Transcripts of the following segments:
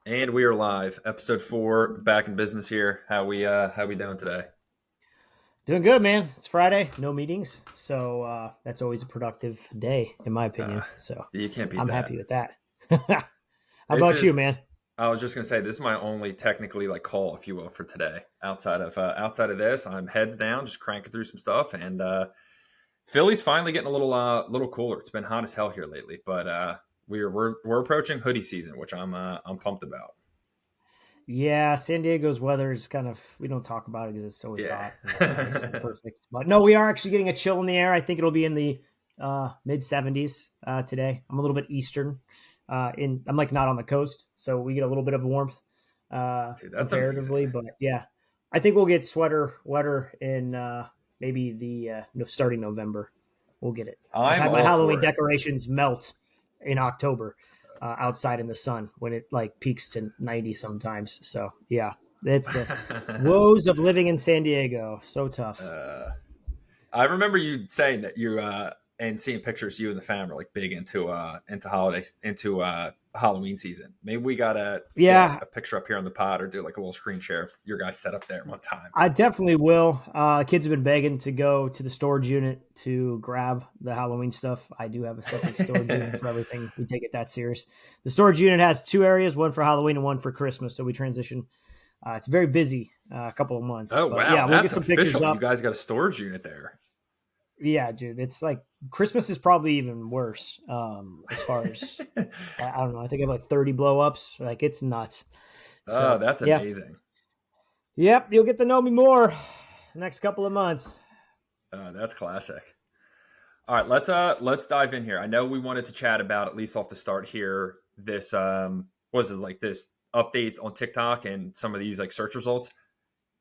And we are live. Episode 4, back in business here. How we doing today? Doing good, man. It's Friday, no meetings, so that's always a productive day, in my Uh, opinion. So you can't beat I'm that. happy with that. How This about you, is man? I was just gonna say this is my only technically like call, if you will, for today. Outside of this, I'm heads down, just cranking through some stuff, and Philly's finally getting a little cooler. It's been hot as hell here lately, but we're approaching hoodie season, which I'm pumped about. Yeah, San Diego's weather is kind of, we don't talk about it because it's always Yeah. hot and nice and perfect. But no, we are actually getting a chill in the air. I think it'll be in the mid 70s today. I'm a little bit eastern. I'm like not on the coast, so we get a little bit of warmth Dude, that's comparatively. amazing. But yeah, I think we'll get sweater wetter in maybe the starting November. We'll get it. I've I'm had my all Halloween for it. decorations melt in October outside in the sun when it like peaks to 90 sometimes. So yeah, it's the woes of living in San Diego. So tough. uh, I remember you saying that you and seeing pictures you and the fam are like big into holidays into Halloween season. Maybe we gotta get Yeah, a picture up here on the pod or do like a little screen share of your guys set up there one time. I definitely will. Kids have been begging to go to the storage unit to grab the Halloween stuff. I do have a separate storage unit for everything. We take it that serious. The storage unit has two areas, one for Halloween and one for Christmas. So we transition. It's very busy, a couple of months, Oh but wow, yeah, we'll get that's some pictures official. You up. guys got a storage unit there. Yeah, dude, it's like Christmas is probably even worse. As far as I don't know, I think I have like 30 blow ups. Like it's nuts. Oh, So that's yeah, amazing. yep, you'll get to know me more the next couple of months. That's classic. All right, let's dive in here. I know we wanted to chat about at least off the start here. This was it like this updates on TikTok and some of these like search results.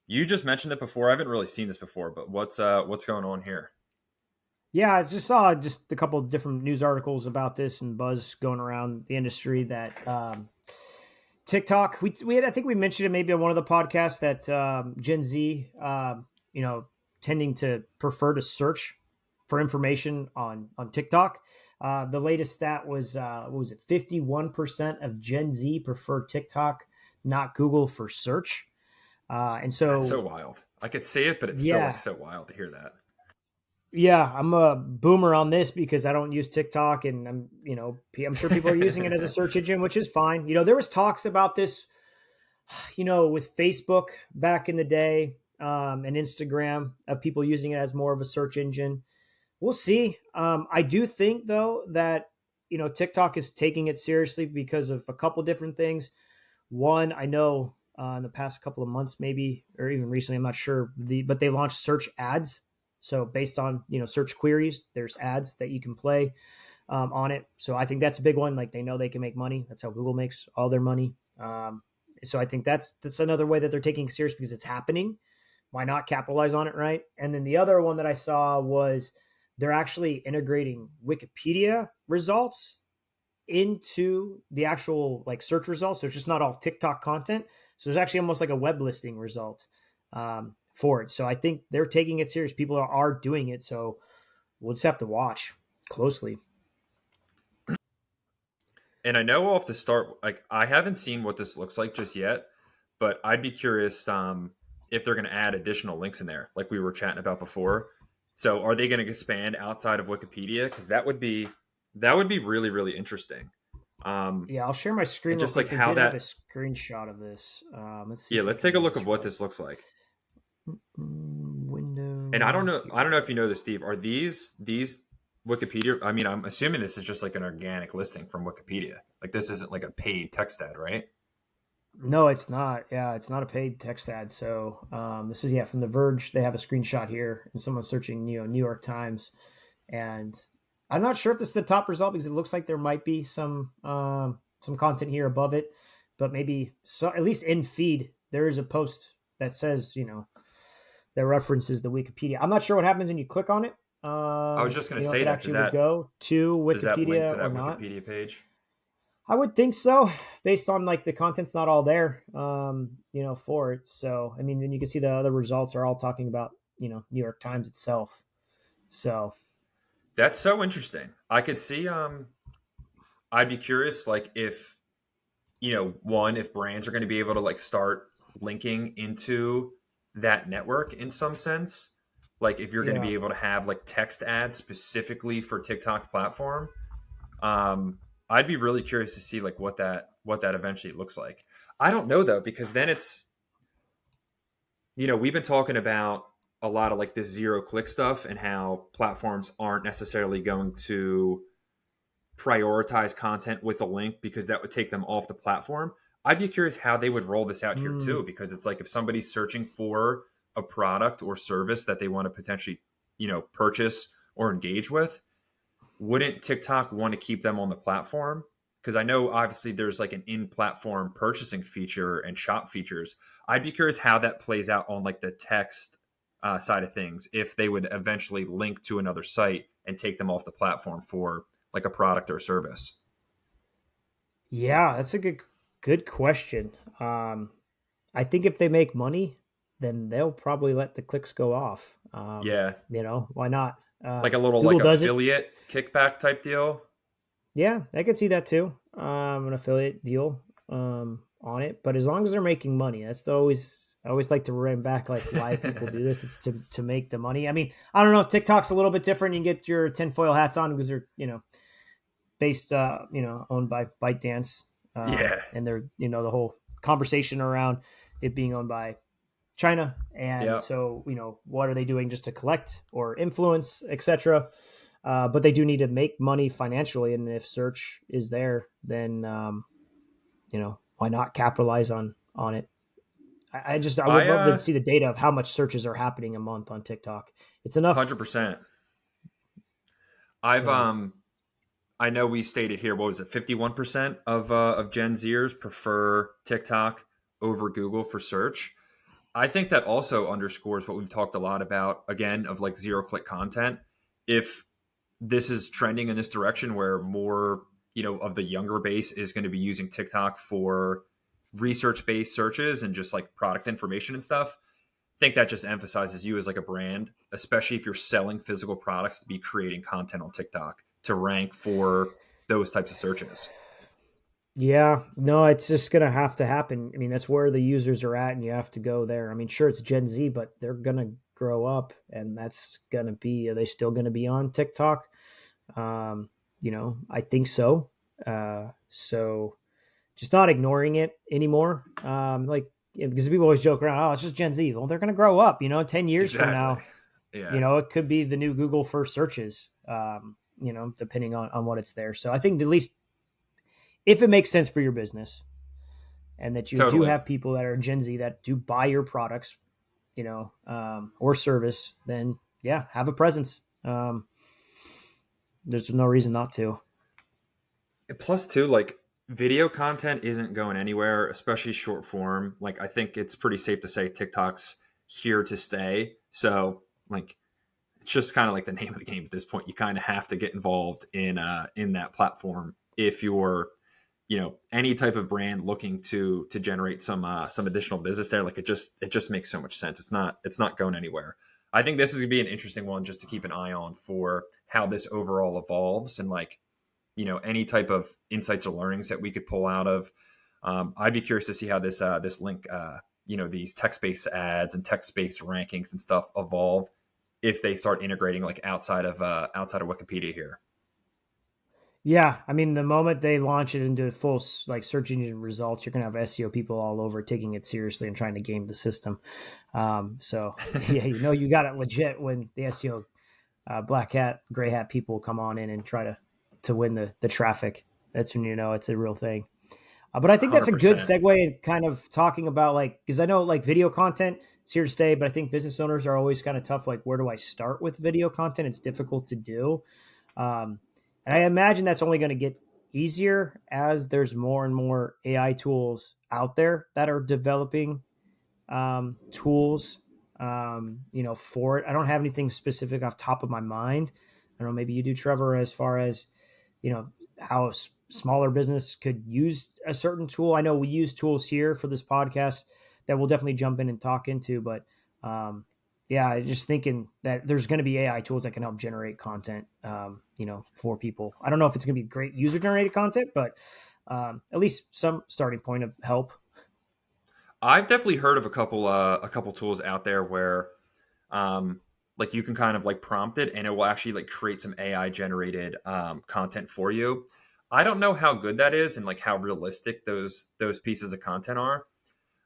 You just mentioned it before. I haven't really seen this before, but what's going on here? Yeah, I just saw just a couple of different news articles about this and buzz going around the industry that TikTok. We had, I think we mentioned it maybe on one of the podcasts that Gen Z, you know, tending to prefer to search for information on TikTok. The latest stat was what was it? 51% of Gen Z prefer TikTok, not Google, for search. And That's so so, wild. I could see it, but it's still like yeah, so wild to hear that. yeah, I'm a boomer on this because I don't use TikTok, and I'm sure people are using it as a search engine, which is fine. There was talks about this, with Facebook back in the day, and Instagram, of people using it as more of a search engine. We'll see. I do think though that TikTok is taking it seriously because of a couple different things. One, I know in the past couple of months, maybe, or even recently, I'm not sure, but they launched search ads. So based on search queries, there's ads that you can play on it. So I think that's a big one. Like they know they can make money. That's how Google makes all their money. So I think that's another way that they're taking it serious because it's happening. Why not capitalize on it, right? And then the other one that I saw was they're actually integrating Wikipedia results into the actual like search results. So it's just not all TikTok content. So there's actually almost like a web listing result for it. So I think they're taking it serious. People are doing it. So we'll just have to watch closely. And I know off the start, like I haven't seen what this looks like just yet, but I'd be curious if they're going to add additional links in there, like we were chatting about before. So are they going to expand outside of Wikipedia? Because that would be really really interesting. Yeah, I'll share my screen And real just like quick. They how did have a that, screenshot of this. Let's see yeah, if I let's can take a do look of this what right. this looks like. And I don't Window know, I here. don't know if you know this, Steve. Are these Wikipedia? I mean, I'm assuming this is just like an organic listing from Wikipedia. Like this isn't like a paid text ad, right? No, it's not. Yeah, it's not a paid text ad. So this is from The Verge. They have a screenshot here, and someone searching New York Times, and I'm not sure if this is the top result because it looks like there might be some content here above it, but maybe so at least in feed there is a post that says that references the Wikipedia. I'm not sure what happens when you click on it. I was just going to If say it that. Does actually would that go to does that link Wikipedia to or that not. Wikipedia page? I would think so, based on like the content's not all there, for it. So, I mean, then you can see the other results are all talking about, New York Times itself. So, That's so interesting. I could see. I'd be curious, like if one, if brands are going to be able to like start linking into that network in some sense, like if you're going to Yeah. be able to have like text ads specifically for TikTok platform, um, I'd be really curious to see like what that eventually looks like. I don't know though, because then it's we've been talking about a lot of like this zero click stuff and how platforms aren't necessarily going to prioritize content with a link because that would take them off the platform. I'd be curious how they would roll this out here Mm. too, because it's like if somebody's searching for a product or service that they want to potentially, purchase or engage with, wouldn't TikTok want to keep them on the platform? Because I know obviously there's like an in-platform purchasing feature and shop features. I'd be curious how that plays out on like the text side of things if they would eventually link to another site and take them off the platform for like a product or service. Yeah, that's a good question. I think if they make money, then they'll probably let the clicks go off. Yeah, Why not? like a little like Google does it. affiliate kickback type deal. Yeah, I could see that too. An affiliate deal on it, but as long as they're making money, that's the always. I always like to run back like why people do this. It's to make the money. I mean, I don't know. TikTok's a little bit different. You get your tinfoil hats on because they're based owned by ByteDance, Yeah, and they're the whole conversation around it being owned by China, and yeah. so what are they doing just to collect or influence, etc. But they do need to make money financially, and if search is there, then why not capitalize on it? I would I love to see the data of how much searches are happening a month on TikTok. It's enough. 100%. I've Yeah. I know we stated here, what was it, 51% of Gen Zers prefer TikTok over Google for search. I think that also underscores what we've talked a lot about, again, of like zero click content. If this is trending in this direction where more, of the younger base is going to be using TikTok for research based searches and just like product information and stuff, I think that just emphasizes you as like a brand, especially if you're selling physical products, to be creating content on TikTok to rank for those types of searches. Yeah, no, it's just gonna have to happen. I mean, that's where the users are at, and you have to go there. I mean, sure, it's Gen Z, but they're gonna grow up, and that's gonna be. Are they still gonna be on TikTok? I think so. So just not ignoring it anymore. Because people always joke around, oh, it's just Gen Z. Well, they're gonna grow up. 10 years from Exactly. now, Yeah. it could be the new Google for searches. Depending on what it's there. So I think at least if it makes sense for your business and that you do Totally. have people that are Gen Z that do buy your products, or service, then yeah, have a presence. There's no reason not to. Plus, too, like video content isn't going anywhere, especially short form. Like, I think it's pretty safe to say TikTok's here to stay. So, like, it's just kind of like the name of the game at this point. You kind of have to get involved in that platform if you're any type of brand looking to generate some additional business there. Like it just makes so much sense. It's not going anywhere. I think this is gonna be an interesting one just to keep an eye on for how this overall evolves and like any type of insights or learnings that we could pull out of. I'd be curious to see how this link these text based ads and text based rankings and stuff evolve if they start integrating like outside of Wikipedia here. Yeah, I mean, the moment they launch it into full like search engine results, you're gonna have SEO people all over taking it seriously and trying to game the system. So yeah, you got it legit when the SEO black hat, gray hat people come on in and try to win the traffic. That's when it's a real thing. But I think that's Hundred a good percent. segue in kind of talking about like because I know like video content is here to stay, but I think business owners are always kind of tough. Like, where do I start with video content? It's difficult to do, um, and I imagine that's only going to get easier as there's more and more AI tools out there that are developing tools, for it. I don't have anything specific off top of my mind. I don't know, maybe you do, Trevor, as far as, how a smaller business could use a certain tool. I know we use tools here for this podcast that we'll definitely jump in and talk into, but, yeah, just thinking that there's going to be AI tools that can help generate content, for people. I don't know if it's going to be great user generated content, but at least some starting point of help. I've definitely heard of a couple tools out there where um, like you can kind of like prompt it and it will actually like create some AI generated content for you. I don't know how good that is and like how realistic those pieces of content are,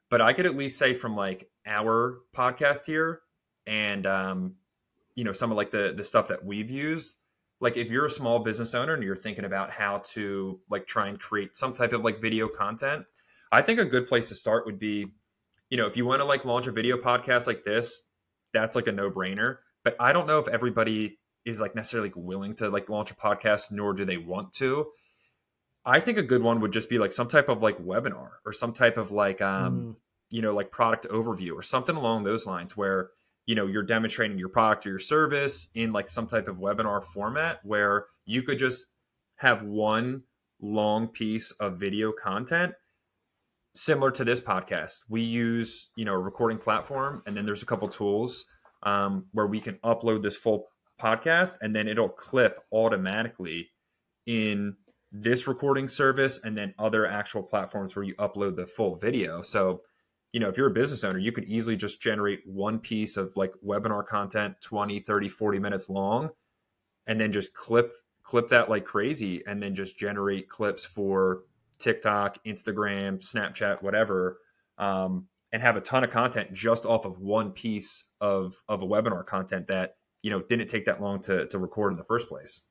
but I could at least say from like our podcast here and some of like the stuff that we've used. Like if you're a small business owner and you're thinking about how to like try and create some type of like video content, I think a good place to start would be, if you want to like launch a video podcast like this, that's like a no-brainer. But I don't know if everybody is like necessarily willing to like launch a podcast, nor do they want to. I think a good one would just be like some type of like webinar or some type of like Mm. like product overview or something along those lines where you're demonstrating your product or your service in like some type of webinar format where you could just have one long piece of video content similar to this podcast. We use a recording platform, and then there's a couple tools where we can upload this full podcast, and then it'll clip automatically in this recording service, and then other actual platforms where you upload the full video. So, if you're a business owner, you could easily just generate one piece of like webinar content, 20, 30, 40 minutes long, and then just clip that like crazy and then just generate clips for TikTok, Instagram, Snapchat, whatever, and have a ton of content just off of one piece of a webinar content that didn't take that long to record in the first place.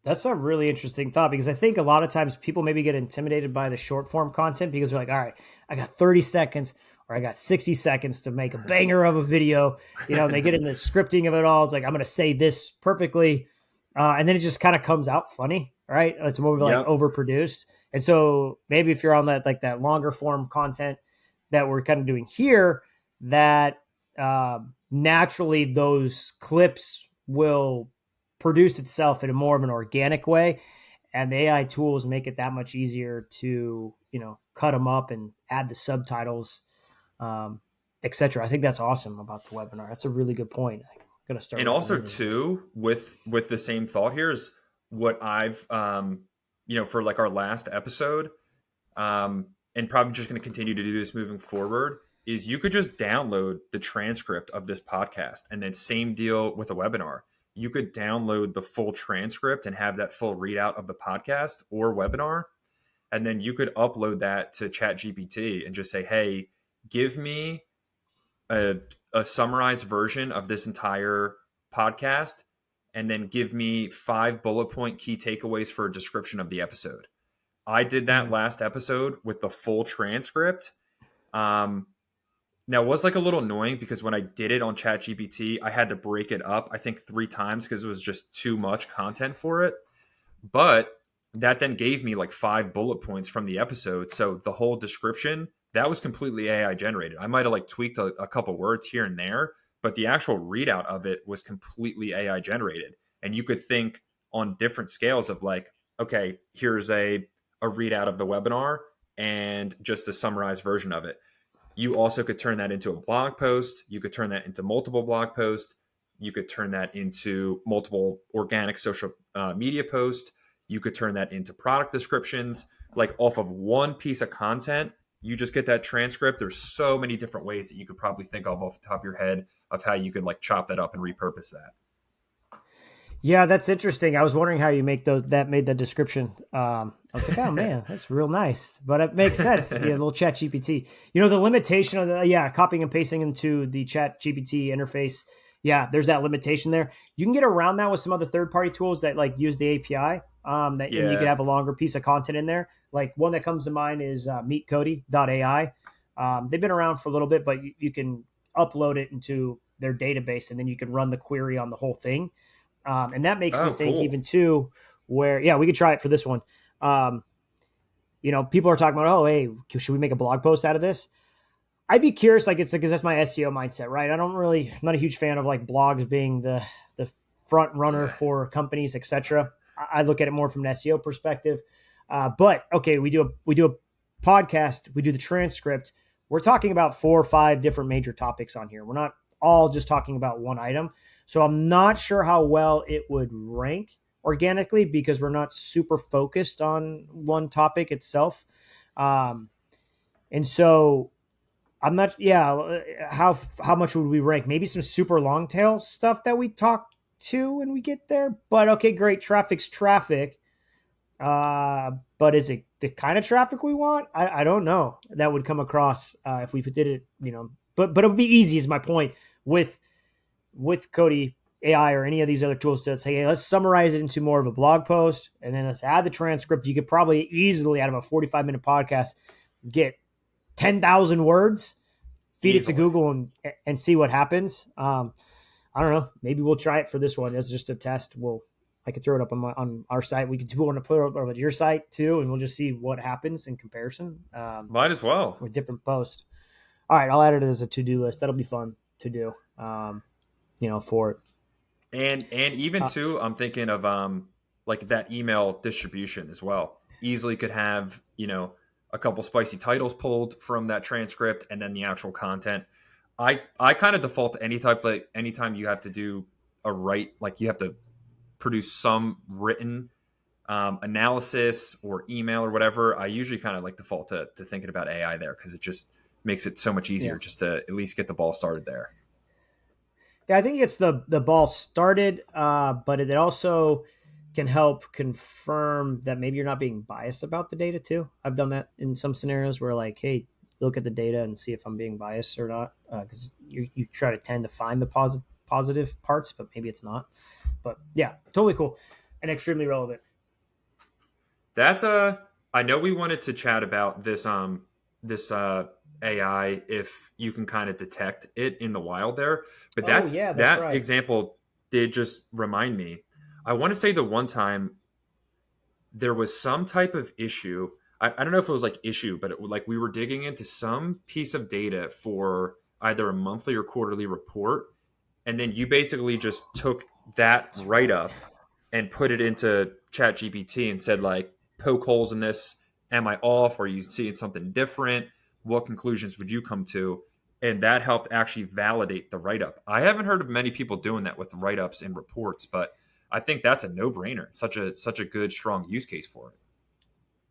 That's a really interesting thought because I think a lot of times people maybe get intimidated by the short form content because they're like, all right, I got 30 seconds or I got 60 seconds to make a banger of a video, and they get in the scripting of it all. It's like, I'm going to say this perfectly. And then it just kind of comes out funny, right? It's more like Yep. overproduced. And so maybe if you're on that, like that longer form content that we're kind of doing here, that naturally those clips will produce itself in a more of an organic way, and the AI tools make it that much easier to cut them up and add the subtitles, um, etc. I think that's awesome about the webinar. That's a really good point. I'm gonna start And also recommending that. too, with the same thought here is what I've for like our last episode, and probably just going to continue to do this moving forward, is you could just download the transcript of this podcast, and then same deal with a webinar. You could download the full transcript and have that full readout of the podcast or webinar, and then you could upload that to ChatGPT and just say, hey, give me a, a summarized version of this entire podcast, and then give me 5 bullet point key takeaways for a description of the episode. I did that Mm. last episode with the full transcript. Um, Now it was like a little annoying because when I did it on ChatGPT, I had to break it up, I think 3 times because it was just too much content for it. But that then gave me like 5 bullet points from the episode. So the whole description, that was completely AI generated. I might have like tweaked a couple words here and there, but the actual readout of it was completely AI generated. And you could think on different scales of like, okay, here's a readout of the webinar and just a summarized version of it. You also could turn that into a blog post. You could turn that into multiple blog posts. You could turn that into multiple organic social media posts. You could turn that into product descriptions, like off of one piece of content. You just get that transcript. There's so many different ways that you could probably think of off the top of your head of how you could like chop that up and repurpose that. Yeah, that's interesting. I was wondering how you make those that made the description. I was like, oh man, that's real nice, but it makes sense. Yeah, little Chat GPT. The limitation of copying and pasting into the Chat GPT interface. Yeah, there's that limitation there. You can get around that with some other third party tools that like use the API. And you could Yeah. have a longer piece of content in there. Like one that comes to mind is meetcody.ai. They've been around for a little bit, but you can upload it into their database and then you can run the query on the whole thing. And that makes me Oh, think cool. even too, where, yeah, we could try it for this one. Um, people are talking about, oh, hey, should we make a blog post out of this? I'd be curious, like, it's because that's my SEO mindset, right? I'm not a huge fan of like blogs being the front runner Yeah. for companies, etc. I look at it more from an SEO perspective. But okay, we do a podcast, we do the transcript. We're talking about 4 or 5 different major topics on here. We're not all just talking about one item. So I'm not sure how well it would rank organically because we're not super focused on one topic itself. Um, and so I'm not, yeah, how much would we rank? Maybe some super long tail stuff that we talk to when we get there. But okay, great. Traffic's traffic. But is it the kind of traffic we want? I don't know. That would come across if we did it, but it would be easy is my point with Cody AI or any of these other tools to say, hey, let's summarize it into more of a blog post and then let's add the transcript. You could probably easily out of a 45-minute podcast get 10,000 words, feed it to Easily. Google and see what happens. I don't know. Maybe we'll try it for this one as just a test. I could throw it up on our site. We could do want to put it up on your site too, and we'll just see what happens in comparison Might as well. with different posts. All right, I'll add it as a to-do list. That'll be fun to do. For it. And even Uh, too, I'm thinking of like that email distribution as well. Easily could have, a couple spicy titles pulled from that transcript and then the actual content. I kind of default to any type, like anytime you have to do a write, like you have to produce some written analysis or email or whatever. I usually kind of like default to thinking about AI there because it just makes it so much yeah. easier just to at least get the ball started there. Yeah, I think it gets the ball started, but it also can help confirm that maybe you're not being biased about the data too. I've done that in some scenarios where like, hey, look at the data and see if I'm being biased or not, because you try to tend to find the positive parts, but maybe it's not. But yeah, totally cool and extremely relevant. That's a. I know we wanted to chat about this AI if you can kind of detect it in the wild there, but Oh that yeah, that's that right. example did just remind me. I want to say the one time there was some type of issue. I don't know if it was like issue, but like we were digging into some piece of data for either a monthly or quarterly report, and then you basically just took that That's write right. up and put it into ChatGPT and said like poke holes in this. Am I off? Are you seeing something different? What conclusions would you come to? And that helped actually validate the write up. I haven't heard of many people doing that with write ups and reports, but I think that's a no brainer. Such a good strong use case for it.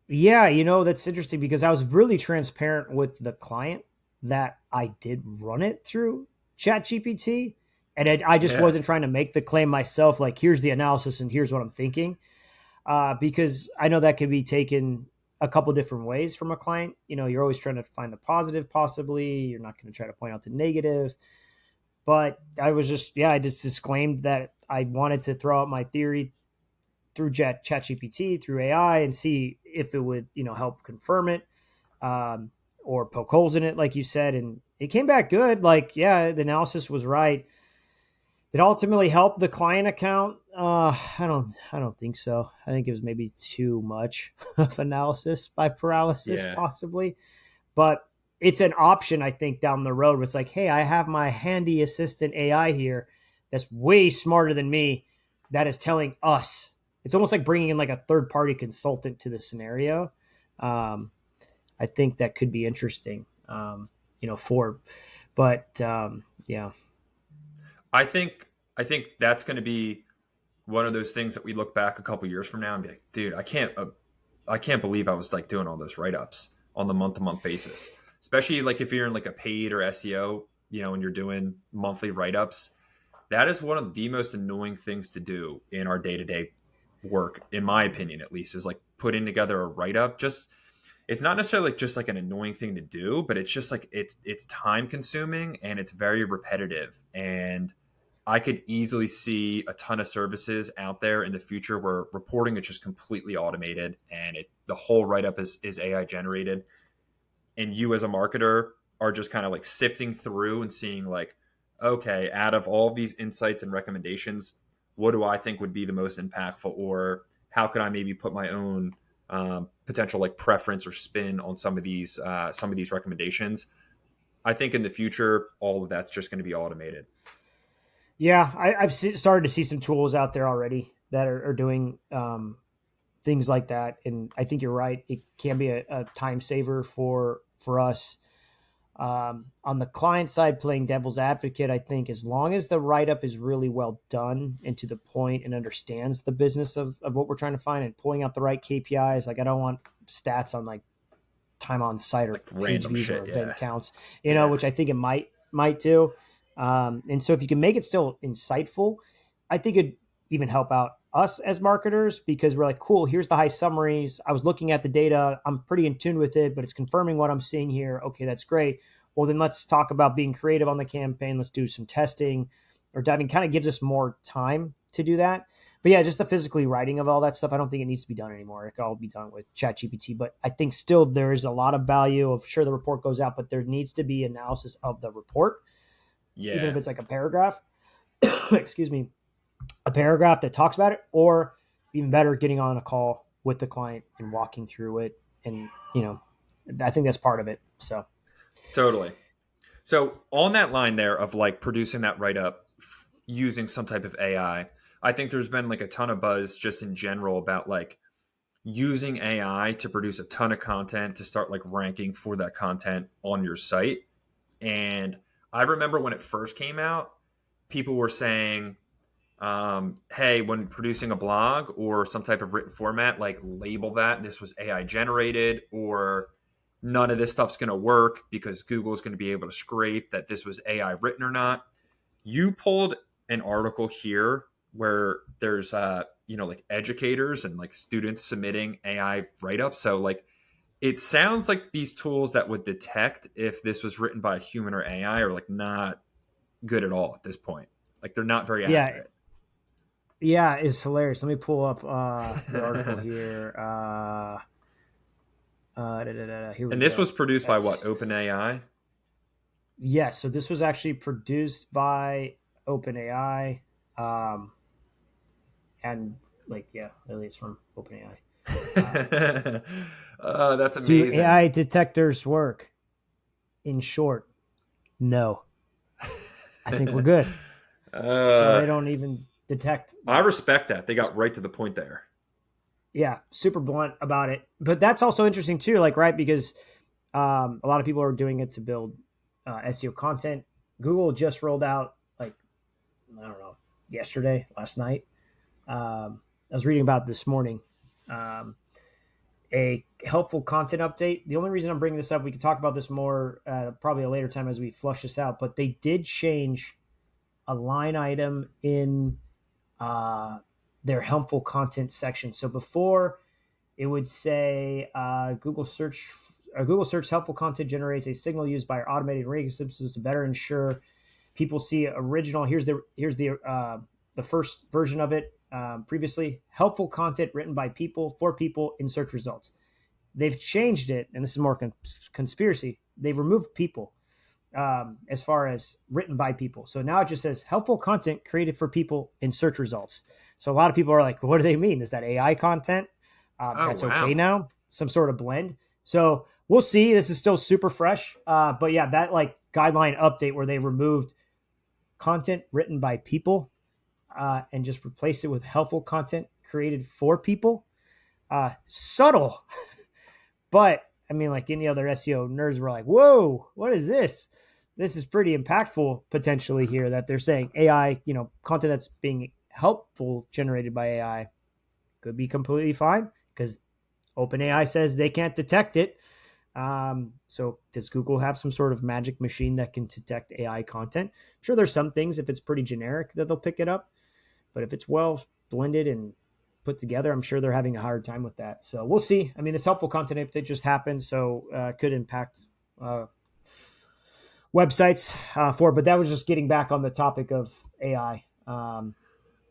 Yeah, that's interesting because I was really transparent with the client that I did run it through ChatGPT. And I just Yeah. wasn't trying to make the claim myself, like, here's the analysis and here's what I'm thinking. Because I know that can be taken a couple different ways from a client. You're always trying to find the positive, possibly. You're not going to try to point out the negative. But I just disclaimed that I wanted to throw out my theory through ChatGPT, through AI, and see if it would, help confirm it, or poke holes in it, like you said. And it came back good. Like, yeah, the analysis was right. It ultimately helped the client account. I don't think so. I think it was maybe too much of analysis by paralysis, Yeah. possibly. But it's an option, I think, down the road where it's like, hey, I have my handy assistant AI here that's way smarter than me that is telling us. It's almost like bringing in like a third party consultant to the scenario. Um, I think that could be interesting, for, but yeah. I think that's going to be one of those things that we look back a couple years from now and be like, dude, I can't believe I was like doing all those write ups on the month to month basis. Especially like if you're in like a paid or SEO, and you're doing monthly write ups. That is one of the most annoying things to do in our day to day work, in my opinion, at least, is like putting together a write up. Just it's not necessarily like just like an annoying thing to do, but it's just like it's time consuming and it's very repetitive. And I could easily see a ton of services out there in the future where reporting is just completely automated and the whole write up is AI generated. And you as a marketer are just kind of like sifting through and seeing like, okay, out of all of these insights and recommendations, what do I think would be the most impactful, or how can I maybe put my own potential like preference or spin on some of these recommendations. I think in the future, all of that's just going to be automated. Yeah, I've started to see some tools out there already that are doing things like that, and I think you're right. It can be a time saver for us. On the client side, playing devil's advocate, I think as long as the write up is really well done and to the point and understands the business of what we're trying to find and pulling out the right KPIs, like I don't want stats on like time on site or Like page random views or shit. event Yeah. counts, Yeah. which I think it might do. And so if you can make it still insightful, I think it'd even help out us as marketers because we're like, cool, here's the high summaries. I was looking at the data. I'm pretty in tune with it, but it's confirming what I'm seeing here. Okay, that's great. Well, then let's talk about being creative on the campaign. Let's do some testing or diving. Kind of gives us more time to do that. But yeah, just the physically writing of all that stuff, I don't think it needs to be done anymore. It can all be done with ChatGPT. But I think still there is a lot of value of sure the report goes out, but there needs to be analysis of the report, even if Yeah. it's like a paragraph. Excuse me, a paragraph that talks about it, or even better, getting on a call with the client and walking through it. And I think that's part of it. So Totally. So on that line there of like producing that write up using some type of I think there's been like a ton of buzz just in general about like using AI to produce a ton of content to start like ranking for that content on your site. And I remember when it first came out, people were saying, hey, when producing a blog or some type of written format, like label that this was AI generated, or none of this stuff's going to work because Google's going to be able to scrape that this was AI written or not. You pulled an article here where there's like educators and like students submitting AI write-ups. So like it sounds like these tools that would detect if this was written by a human or AI are like not good at all at this point. Like they're not very yeah, accurate. yeah, it's hilarious. Let me pull up the article here. Here we And this go. was produced by what? It's OpenAI? Yes, so this was actually produced by OpenAI, um, and like yeah, really, it's from OpenAI. Uh, Oh, that's do amazing. AI detectors work? In short, no. I think we're good. So uh, they don't even detect I that. respect that. They got right to the point there. Yeah, super blunt about it. But that's also interesting too, like right because a lot of people are doing it to build SEO content. Google just rolled out like I don't know yesterday, last night. I was reading about this morning. Um, a helpful content update. The only reason I'm bringing this up, we can talk about this more probably a later time as we flush this out. But they did change a line item in uh, their helpful content section. So before it would say Google search helpful content generates a signal used by our automated rating systems to better ensure people see original. Here's the first version of it. Previously, helpful content written by people for people in search results. They've changed it, and this is more conspiracy. They've removed people as far as written by people. So now it just says helpful content created for people in search results. So a lot of people are like, what do they mean? Is that AI content? Oh, That's okay wow. now, some sort of blend. So we'll see. This is still super fresh. But yeah, that like guideline update where they removed content written by people and just replace it with helpful content created for people. Subtle, but I mean, like any other SEO nerds were like, whoa, what is this? This is pretty impactful potentially here that they're saying AI, content that's being helpful generated by AI could be completely fine because OpenAI says they can't detect it. So does Google have some sort of magic machine that can detect AI content? I'm sure there's some things if it's pretty generic that they'll pick it up, but if it's well blended and put together, I'm sure they're having a hard time with that. So we'll see. I mean, this helpful content update just happened, so could impact uh, websites but that was just getting back on the topic of AI,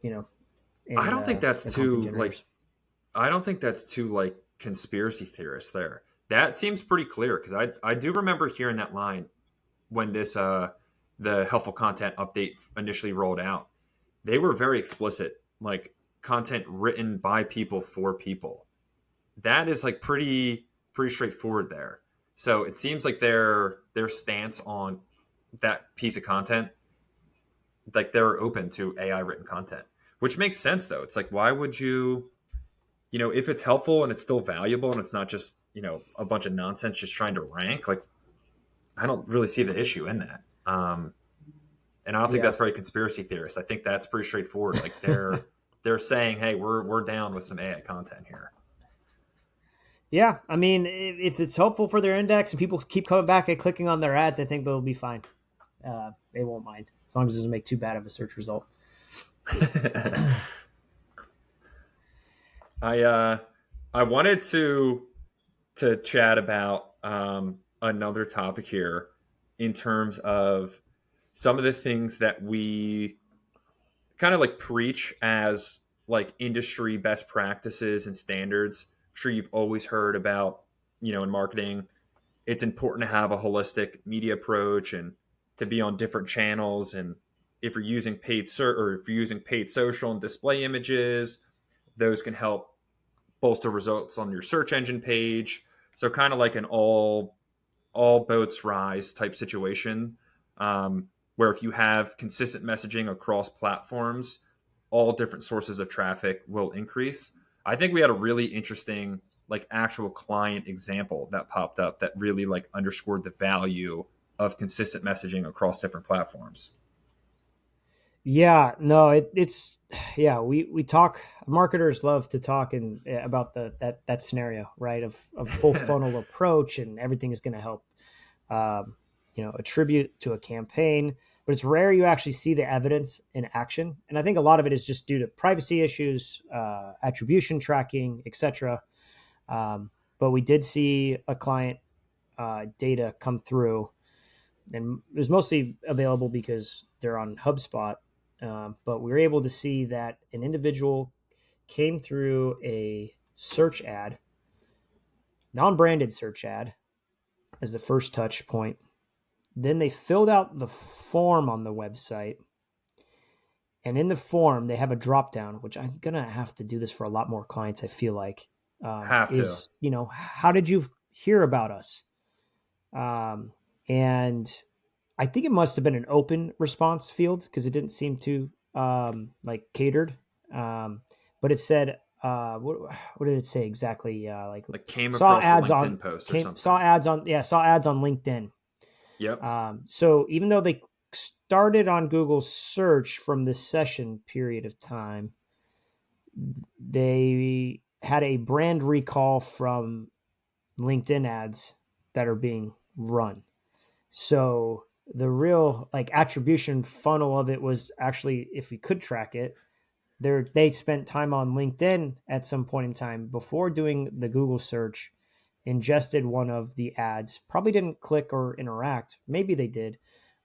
you know, I and don't think that's the content too like generators. I don't think that's too like conspiracy theorists there. That seems pretty clear because I do remember hearing that line when this the helpful content update initially rolled out. They were very explicit, like content written by people for people. That is like pretty straightforward there. So it seems like their stance on that piece of content, like they're open to AI written content, which makes sense though. It's like why would you, if it's helpful and it's still valuable and it's not just a bunch of nonsense just trying to rank, like I don't really see the issue in that. And I don't think Yeah. that's very conspiracy theorist. I think that's pretty straightforward. Like they're saying, hey, we're down with some AI content here. Yeah, I mean, if it's helpful for their index and people keep coming back and clicking on their ads, I think they'll be fine. They won't mind as long as it doesn't make too bad of a search result. I I wanted to chat about another topic here in terms of some of the things that we kind of like preach as like industry best practices and standards. I'm sure you've always heard about, in marketing, it's important to have a holistic media approach and to be on different channels. And if you're using or if you're using paid social and display images, those can help bolster results on your search engine page. So kind of like an all boats rise type situation, where if you have consistent messaging across platforms, all different sources of traffic will increase. I think we had a really interesting like actual client example that popped up that really like underscored the value of consistent messaging across different platforms. Yeah, no, it's yeah. We talk. Marketers love to talk about that scenario, right? Of full funnel approach, and everything is going to help, attribute to a campaign. But it's rare you actually see the evidence in action, and I think a lot of it is just due to privacy issues, attribution tracking, etc. But we did see a client data come through, and it was mostly available because they're on HubSpot. But we were able to see that an individual came through a search ad, non-branded search ad, as the first touch point. Then they filled out the form on the website, and in the form they have a drop down, which I'm gonna have to do this for a lot more clients. I feel like Have to. is how did you hear about us? And I think it must have been an open response field because it didn't seem too like catered. Um, but it said, what did it say exactly? Like Like came saw across a ads on LinkedIn post or came saw something. ads on yeah saw ads on LinkedIn. Yep. So even though they started on Google search from this session period of time, they had a brand recall from LinkedIn ads that are being run. So the real like attribution funnel of it was actually, if we could track it, they spent time on LinkedIn at some point in time before doing the Google search, ingested one of the ads, probably didn't click or interact. Maybe they did,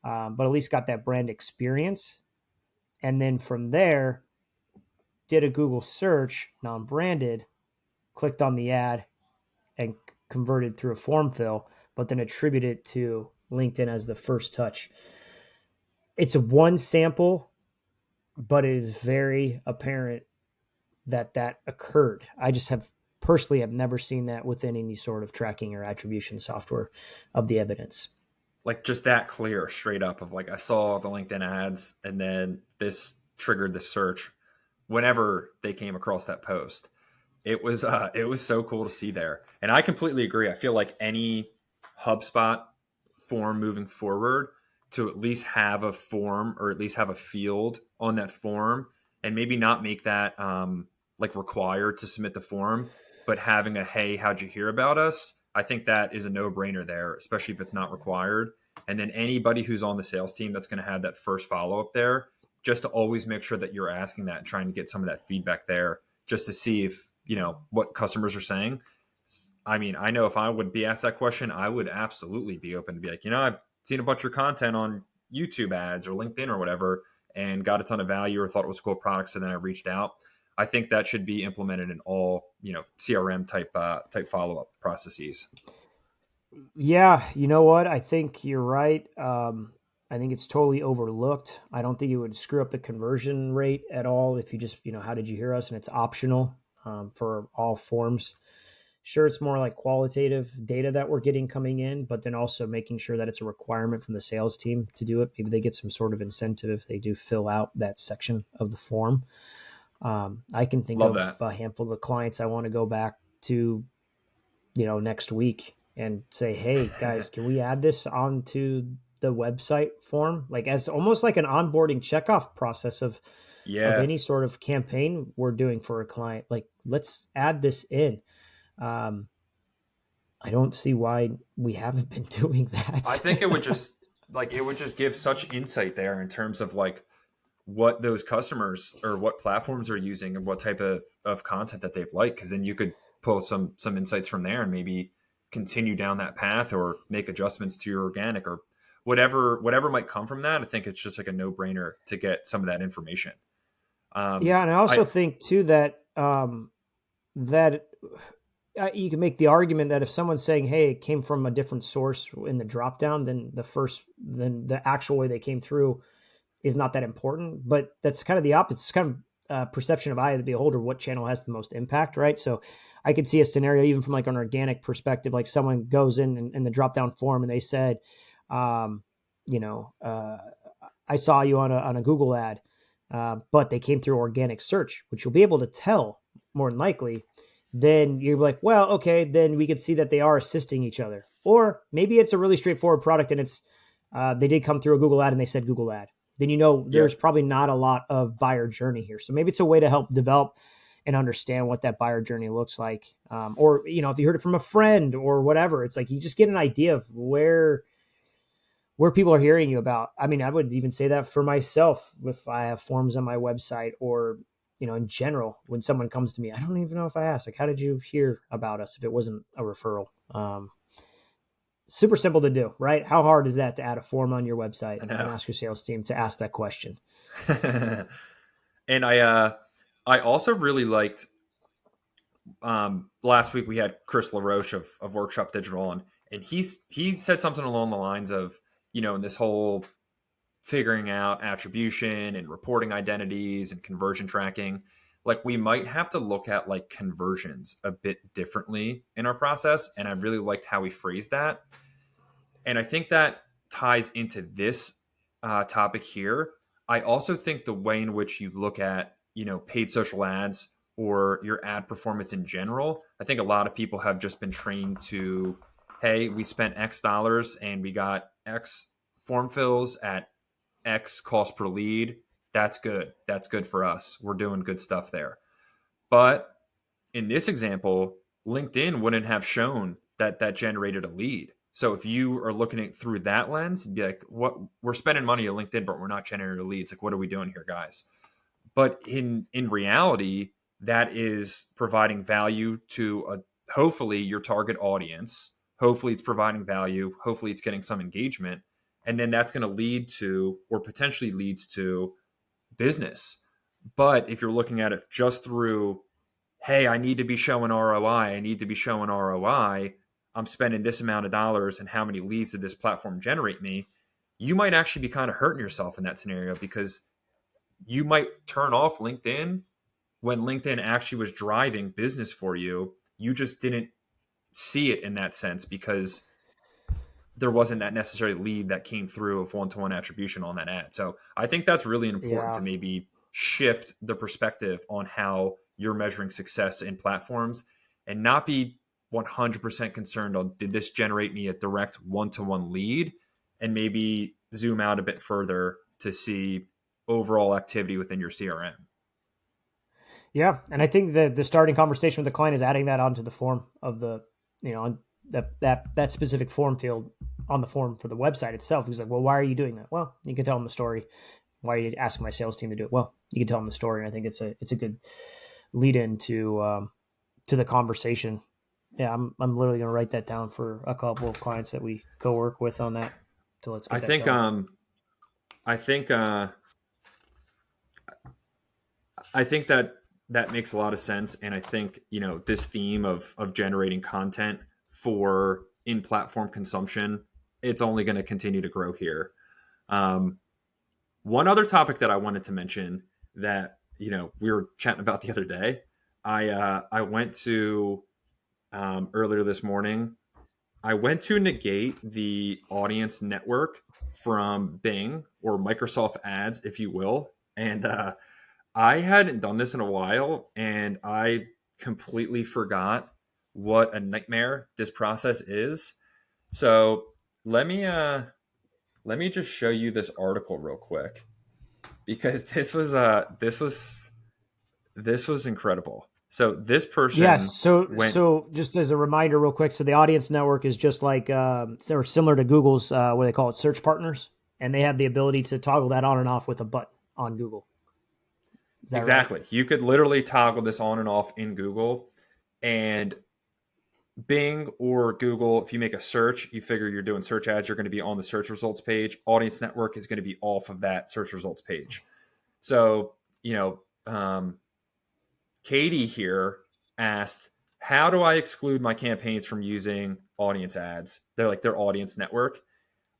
but at least got that brand experience. And then from there, did a Google search, non branded, clicked on the ad, and converted through a form fill, but then attributed it to LinkedIn as the first touch. It's a one sample, but it is very apparent that that occurred. I just have personally have never seen that within any sort of tracking or attribution software of the evidence. Like just that clear straight up of like I saw the LinkedIn ads and then this triggered the search whenever they came across that post. It was so cool to see there. And I completely agree. I feel like any HubSpot form moving forward to at least have a form or at least have a field on that form and maybe not make that like required to submit the form, but having a hey, how'd you hear about us? I think that is a no brainer there, especially if it's not required. And then anybody who's on the sales team that's going to have that first follow up there, just to always make sure that you're asking that and trying to get some of that feedback there just to see if, what customers are saying. I mean, I know if I would be asked that question, I would absolutely be open to be like, I've seen a bunch of your content on YouTube ads or LinkedIn or whatever and got a ton of value or thought it was cool products. And then I reached out. I think that should be implemented in all, CRM type follow-up processes. Yeah, you know what? I think you're right. I think it's totally overlooked. I don't think it would screw up the conversion rate at all if you just, how did you hear us? And it's optional for all forms. Sure, it's more like qualitative data that we're getting coming in, but then also making sure that it's a requirement from the sales team to do it. Maybe they get some sort of incentive if they do fill out that section of the form. I can think Love of that. a handful of clients I want to go back to, next week and say, hey guys, can we add this onto the website form? Like as almost like an onboarding checkoff process of Yeah. any sort of campaign we're doing for a client. Like let's add this in. Um, I don't see why we haven't been doing I that. think it would just give such insight there in terms of like what those customers or what platforms are using and what type of content that they've liked. Cause then you could pull some insights from there and maybe continue down that path or make adjustments to your organic or whatever might come from that. I think it's just like a no brainer to get some of that information. Yeah, and I I also think too that that you can make the argument that if someone's saying, "Hey, it came from a different source in the dropdown," then the actual way they came through is not that important. But that's kind of the opposite. It's kind of perception of eye of the beholder. What channel has the most impact, right? So I could see a scenario even from like an organic perspective, like someone goes in the drop down form and they said, um, you know, I saw you on a Google ad, but they came through organic search, which you'll be able to tell more than likely. Then you're like, well, okay, then we could see that they are assisting each other. Or maybe it's a really straightforward product and it's they did come through a Google ad and they said Google ad. Then you know yeah. there's probably not a lot of buyer journey here. So maybe it's a way to help develop and understand what that buyer journey looks like. Or you know, if you heard it from a friend or whatever, it's like you just get an idea of where people are hearing you about. I mean, I would even say that for myself if I have forms on my website or, you know, in general, when someone comes to me, I don't even know if I ask, like, how did you hear about us if it wasn't a referral? Super simple to do, right? How hard is that to add a form on your website I and know. ask your sales team to ask that question? And I also really liked last week we had Chris LaRoche of Workshop Digital on, and he said something along the lines of, you know, in this whole figuring out attribution and reporting identities and conversion tracking, like we might have to look at like conversions a bit differently in our process. And I really liked how he phrased that. And I think that ties into this topic here. I also think the way in which you look at, you know, paid social ads or your ad performance in general, I think a lot of people have just been trained to, hey, we spent X dollars and we got X form fills at X cost per lead. That's good. That's good for us. We're doing good stuff there. But in this example, LinkedIn wouldn't have shown that that generated a lead. So if you are looking at through that lens, be like, what we're spending money at LinkedIn, but we're not generating leads. Like, what are we doing here, guys? But in reality, that is providing value to hopefully your target audience. Hopefully it's providing value. Hopefully it's getting some engagement. And then that's going to lead to or potentially leads to business. But if you're looking at it just through, hey, I need to be showing ROI, I need to be showing ROI, I'm spending this amount of dollars and how many leads did this platform generate me, you might actually be kind of hurting yourself in that scenario because you might turn off LinkedIn when LinkedIn actually was driving business for you. You just didn't see it in that sense because there wasn't that necessary lead that came through of one-to-one attribution on that ad. So I think that's really important to Yeah. maybe shift the perspective on how you're measuring success in platforms and not be 100% concerned on did this generate me a direct one-to-one lead and maybe zoom out a bit further to see overall activity within your CRM. Yeah. And I think the starting conversation with the client is adding that onto the form of the, you know, that specific form field on the form for the website itself. He's like, well, why are you doing that? Well, you can tell them the story. Why are you asking my sales team to do it? Well, you can tell them the story. And I think it's a good lead in to the conversation. Yeah, I'm literally gonna write that down for a couple of clients that we co-work with on that. So let's I get that think going. I think I think that that makes a lot of sense, and I think you know this theme of generating content for in platform consumption, it's only going to continue to grow here. Um, One other topic that I wanted to mention that you know we were chatting about the other day, I went to earlier this morning. I went to negate the audience network from Bing or Microsoft Ads, if you will, and I hadn't done this in a while, and I completely forgot what a nightmare this process is. So let me just show you this article real quick because this was incredible. So this person Yes. went So just as a reminder, real quick, so the audience network is just like they're similar to Google's what they call it, search partners, and they have the ability to toggle that on and off with a button on Google. Is that right? exactly. You could literally toggle this on and off in Google, and Bing or Google, if you make a search, you figure you're doing search ads, you're going to be on the search results page. Audience network is going to be off of that search results page. So, Katie here asked, how do I exclude my campaigns from using audience ads? They're like their audience network.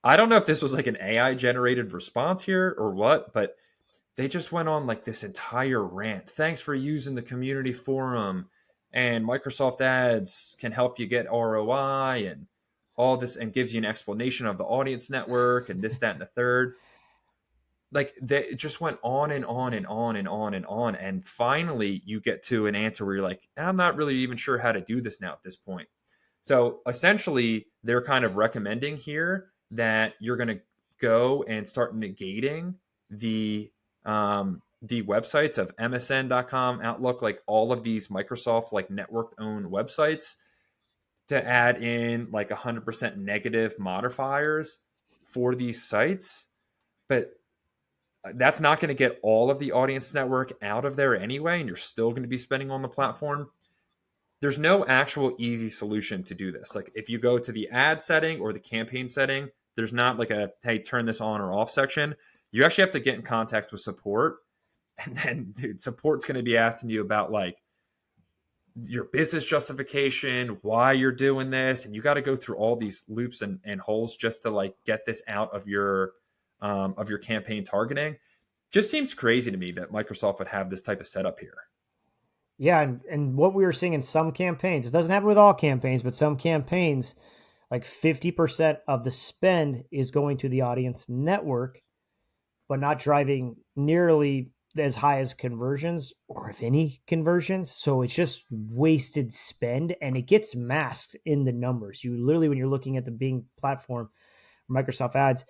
I don't know if this was like an AI generated response here or what, but they just went on like this entire rant. Thanks for using the community forum, and Microsoft Ads can help you get ROI and all this, and gives you an explanation of the audience network and this, that, and the third. Like they just went on and on and on and on and on. And finally, you get to an answer where you're like, I'm not really even sure how to do this now at this point. So essentially, they're kind of recommending here that you're going to go and start negating the websites of MSN.com, Outlook, like all of these Microsoft like network owned websites, to add in like 100% negative modifiers for these sites. But that's not going to get all of the audience network out of there anyway, and you're still going to be spending on the platform. There's no actual easy solution to do this. Like if you go to the ad setting or the campaign setting, there's not like a, hey, turn this on or off section. You actually have to get in contact with support. And then, dude, support's going to be asking you about like your business justification, why you're doing this. And you got to go through all these loops and holes just to like get this out of your campaign targeting. Just seems crazy to me that Microsoft would have this type of setup here. Yeah, and what we were seeing in some campaigns, it doesn't happen with all campaigns, but some campaigns, like 50% of the spend is going to the audience network, but not driving nearly as high as conversions, or if any conversions. So it's just wasted spend, and it gets masked in the numbers. You literally, when you're looking at the Bing platform, Microsoft Ads,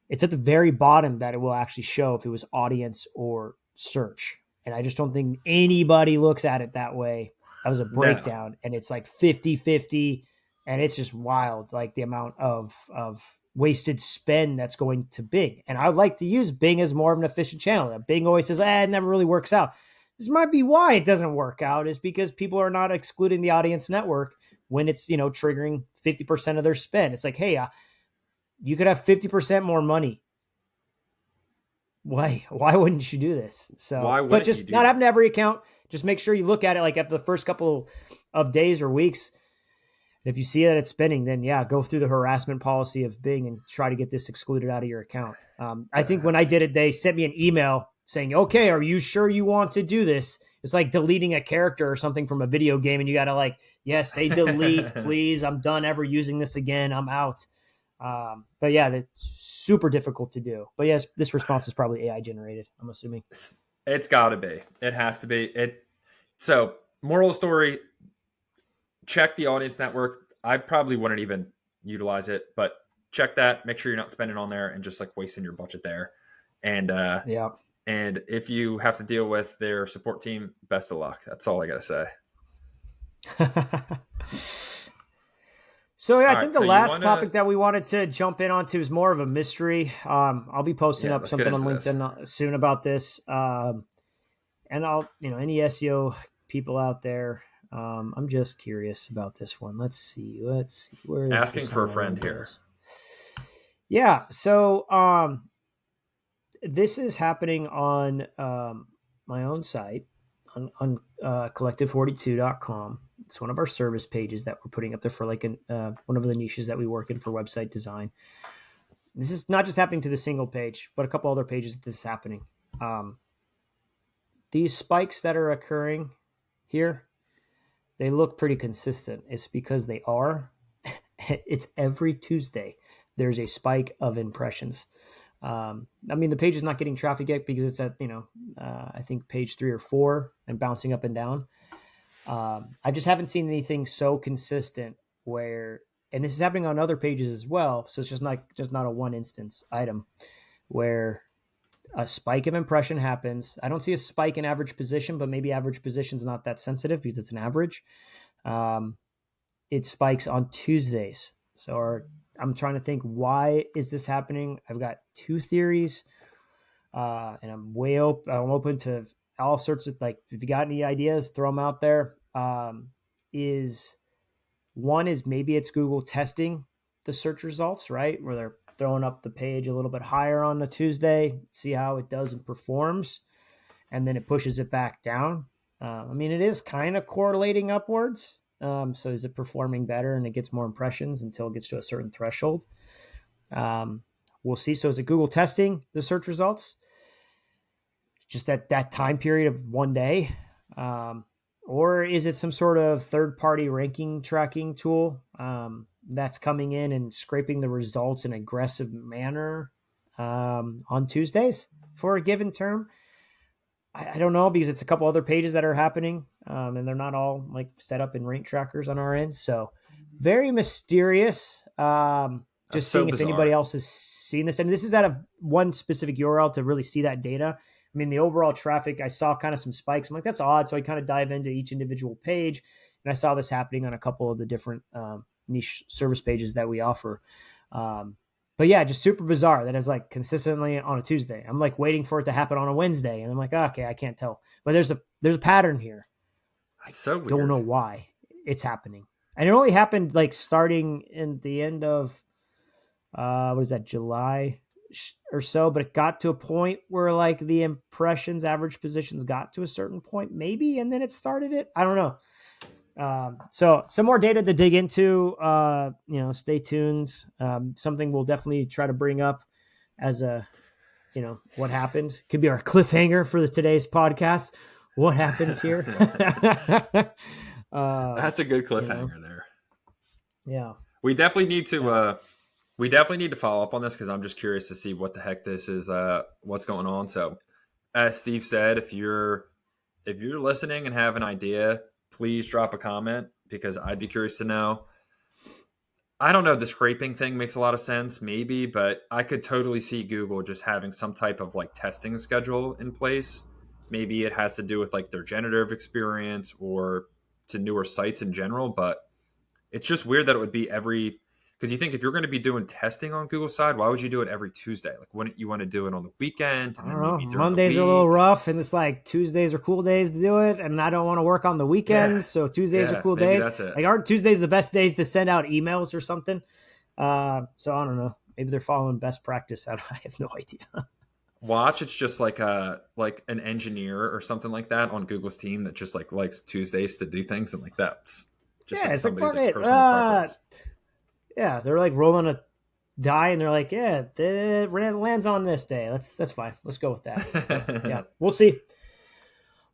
it's at the very bottom that it will actually show if it was audience or search. And I just don't think anybody looks at it that way. That was a No. breakdown, and it's like 50-50, and it's just wild, like the amount of wasted spend that's going to Bing. And I would like to use Bing as more of an efficient channel. Bing always says, it never really works out. This might be why it doesn't work out, is because people are not excluding the audience network when it's, triggering 50% of their spend. It's like, hey, you could have 50% more money. Why wouldn't you do this? So, Why but wouldn't you just do not that? having every account. Just make sure you look at it like after the first couple of days or weeks. If you see that it's spending, then yeah, go through the harassment policy of Bing and try to get this excluded out of your account. I think when I did it, they sent me an email saying, okay, are you sure you want to do this? It's like deleting a character or something from a video game, and you got to like, yes, say delete, please. I'm done ever using this again. I'm out. But yeah, that's super difficult to do. But yes, this response is probably AI generated, I'm assuming. It's got to be. It has to be. So, moral of the story, check the audience network. I probably wouldn't even utilize it, but check that. Make sure you're not spending on there and just like wasting your budget there. And Yeah. and if you have to deal with their support team, best of luck. That's all I got to say. So yeah, I All think right. the So you last want to, topic that we wanted to jump in onto is more of a mystery. I'll be posting yeah, up let's get something on into this. LinkedIn soon about this. And I'll, any SEO people out there, I'm just curious about this one. Let's see. Where is Asking this for on a my friend here. windows? Yeah. So this is happening on my own site on collective42.com. It's one of our service pages that we're putting up there for like one of the niches that we work in for website design. This is not just happening to the single page, but a couple other pages that this is happening. These spikes that are occurring here, they look pretty consistent. It's because they are. It's every Tuesday. There's a spike of impressions. I mean, the page is not getting traffic yet because it's at, I think page 3 or 4 and bouncing up and down. I just haven't seen anything so consistent where, and this is happening on other pages as well. So it's just not a one instance item where a spike of impression happens. I don't see a spike in average position, but maybe average position is not that sensitive because it's an average. Um, it spikes on Tuesdays. I'm trying to think, why is this happening? I've got two theories, and I'm open to all sorts of, like, if you got any ideas, throw them out there. Is One is maybe it's Google testing the search results, right? Where they're throwing up the page a little bit higher on a Tuesday, see how it does and performs, and then it pushes it back down. I mean, it is kind of correlating upwards. So is it performing better and it gets more impressions until it gets to a certain threshold? Um, we'll see. So is it Google testing the search results just at that time period of one day? Or is it some sort of third-party ranking tracking tool that's coming in and scraping the results in an aggressive manner on Tuesdays for a given term? I don't know, because it's a couple other pages that are happening, and they're not all like set up in rank trackers on our end. So very mysterious. That's Just so seeing if anybody bizarre. else has seen this. And this is out of one specific URL to really see that data. I mean, the overall traffic, I saw kind of some spikes. I'm like, that's odd. So I kind of dive into each individual page, and I saw this happening on a couple of the different niche service pages that we offer. But yeah, just super bizarre that is like consistently on a Tuesday. I'm like waiting for it to happen on a Wednesday, and I'm like, okay, I can't tell. But there's a pattern here. I That's so don't know weird. why it's happening, and it only happened like starting in the end of what is that, July or so. But it got to a point where like the impressions, average positions got to a certain point, maybe, and then it started it. I don't know. So some more data to dig into. Stay tuned. Something we'll definitely try to bring up as a, what happened. Could be our cliffhanger for today's podcast. What happens here? That's a good you know, cliffhanger there. yeah, We definitely need to yeah. follow up on this because I'm just curious to see what the heck this is, what's going on. So, as Steve said, if you're listening and have an idea, please drop a comment because I'd be curious to know. I don't know. The scraping thing makes a lot of sense, maybe, but I could totally see Google just having some type of like testing schedule in place. Maybe it has to do with like their generative experience or to newer sites in general, but it's just weird that it would be every, because you think if you're going to be doing testing on Google side, why would you do it every Tuesday? Like, wouldn't you want to do it on the weekend I and don't then know. maybe during the Mondays are a little week? rough, and it's like Tuesdays are cool days to do it, and I don't want to work on the Yeah, weekends, so Tuesdays are yeah, cool maybe days. that's it. Like, aren't Tuesdays the best days to send out emails or something? So I don't know. Maybe they're following best practice. I have no idea. Watch, it's just like an engineer or something like that on Google's team that just like likes Tuesdays to do things, and like that's just Yeah, like it's like somebody's fuck like it. personal preference. Yeah, they're like rolling a die, and they're like, yeah, the lands on this day. That's fine. Let's go with that. But yeah, we'll see.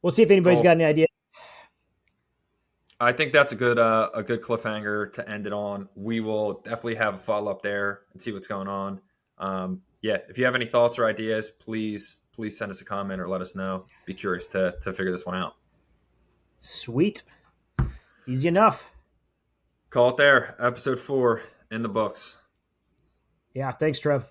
We'll see if anybody's got Cool. any idea. I think that's a good cliffhanger to end it on. We will definitely have a follow up there and see what's going on. Yeah, if you have any thoughts or ideas, please send us a comment or let us know. Be curious to figure this one out. Sweet, easy enough. Call it there. Episode 4 in the books. Yeah, thanks, Trev.